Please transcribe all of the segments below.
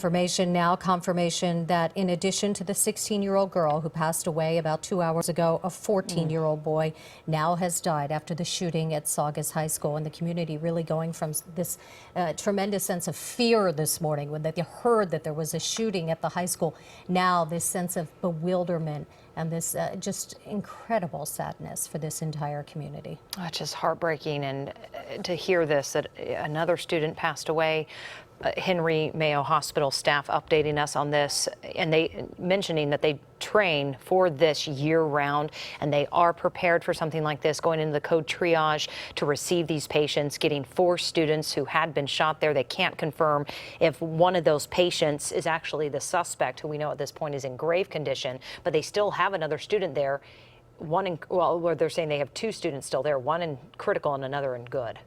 information now, confirmation that in addition to the 16-year-old girl who passed away about 2 hours ago, a 14-year-old boy now has died after the shooting at Saugus High School. And the community really going from this tremendous sense of fear this morning when they heard that there was a shooting at the high school. Now this sense of bewilderment and this just incredible sadness for this entire community. Oh, it's just heartbreaking, and to hear this, that another student passed away. Henry Mayo Hospital staff updating us on this, and they mentioning that they train for this year-round, and they are prepared for something like this, going into the code triage to receive these patients, getting 4 students who had been shot there. They can't confirm if one of those patients is actually the suspect, who we know at this point is in grave condition, but they still have another student there. One in, well, where they're saying they have 2 students still there, one in critical and another in good.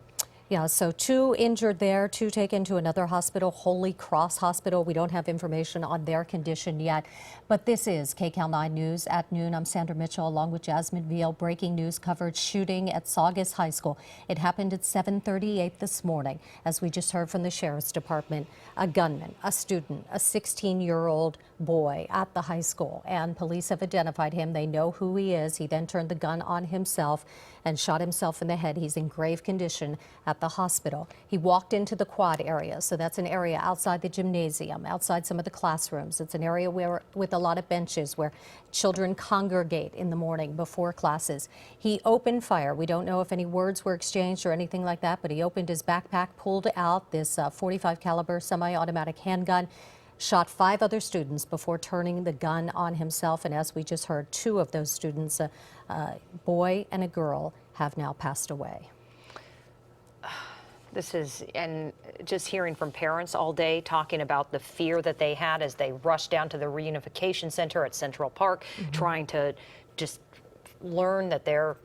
Yeah, so 2 injured there, 2 taken to another hospital, Holy Cross Hospital. We don't have information on their condition yet, but this is KCAL 9 News at noon. I'm Sandra Mitchell along with Jasmine Veal. Breaking news coverage: shooting at Saugus High School. It happened at 7:38 this morning. As we just heard from the Sheriff's Department, a gunman, a student, a 16-year-old boy at the high school, and police have identified him. They know who he is. He then turned the gun on himself and shot himself in the head. He's in grave condition at the hospital. He walked into the quad area, so that's an area outside the gymnasium, outside some of the classrooms. It's an area where with a lot of benches where children congregate in the morning before classes. He opened fire. We don't know if any words were exchanged or anything like that, but he opened his backpack, pulled out this .45 caliber semi-automatic handgun, shot 5 other students before turning the gun on himself. And as we just heard, 2 of those students, a boy and a girl, have now passed away. This is, and just hearing from parents all day talking about the fear that they had as they rushed down to the reunification center at Central Park, trying to just learn that their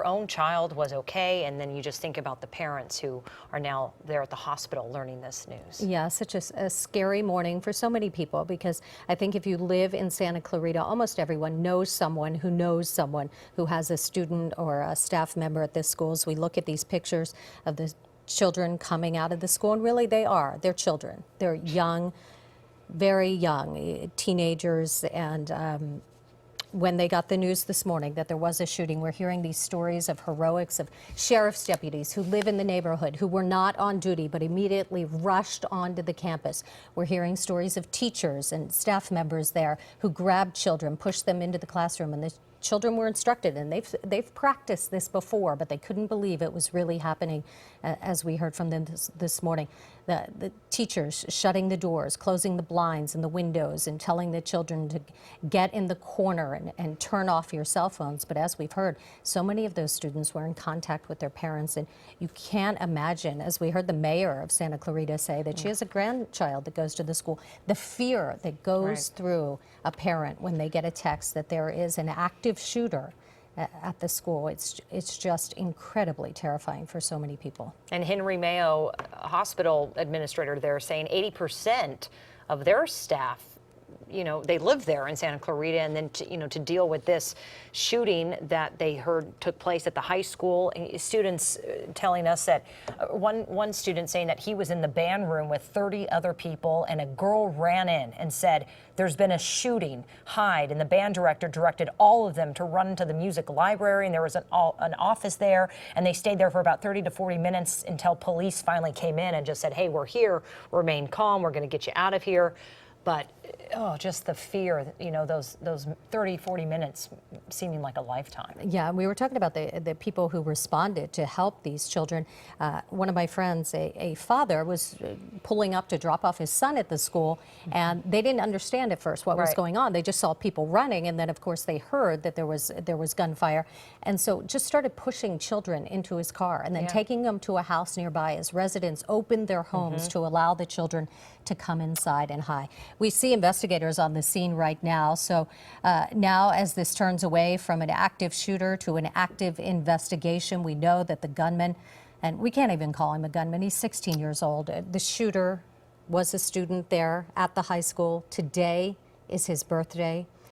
own child was okay, and then you just think about the parents who are now there at the hospital learning this news. Yeah, such a scary morning for so many people, because I think if you live in Santa Clarita, almost everyone knows someone who has a student or a staff member at this school. As we look at these pictures of the children coming out of the school, and really they're children. They're young, very young, teenagers, and when they got the news this morning that there was a shooting, we're hearing these stories of heroics of sheriff's deputies who live in the neighborhood, who were not on duty but immediately rushed onto the campus. We're hearing stories of teachers and staff members there who grabbed children, pushed them into the classroom, and the children were instructed, and they've practiced this before, but they couldn't believe it was really happening, as we heard from them this morning. The teachers shutting the doors, closing the blinds and the windows, and telling the children to get in the corner and turn off your cell phones. But as we've heard, so many of those students were in contact with their parents, and you can't imagine, as we heard the mayor of Santa Clarita say that she has a grandchild that goes to the school, the fear that goes through a parent when they get a text that there is an active shooter at the school. It's just incredibly terrifying for so many people. And Henry Mayo Hospital administrator there saying 80% of their staff, you know, they live there in Santa Clarita, and then to deal with this shooting that they heard took place at the high school. And students telling us that one student saying that he was in the band room with 30 other people, and a girl ran in and said, "There's been a shooting, hide." And the band director directed all of them to run into the music library, and there was an office there, and they stayed there for about 30 to 40 minutes until police finally came in and just said, "Hey, we're here, remain calm, we're going to get you out of here." But oh, just the fear, you know, those 30, 40 minutes seeming like a lifetime. Yeah, we were talking about the people who responded to help these children. One of my friends, a father, was pulling up to drop off his son at the school, and they didn't understand at first what was going on. They just saw people running, and then of course they heard that there was gunfire, and so just started pushing children into his car, and then taking them to a house nearby as residents opened their homes to allow the children to come inside and hide. We see investigators on the scene right now. So now, as this turns away from an active shooter to an active investigation, we know that the gunman, and we can't even call him a gunman, he's 16 years old. The shooter was a student there at the high school. Today is his birthday.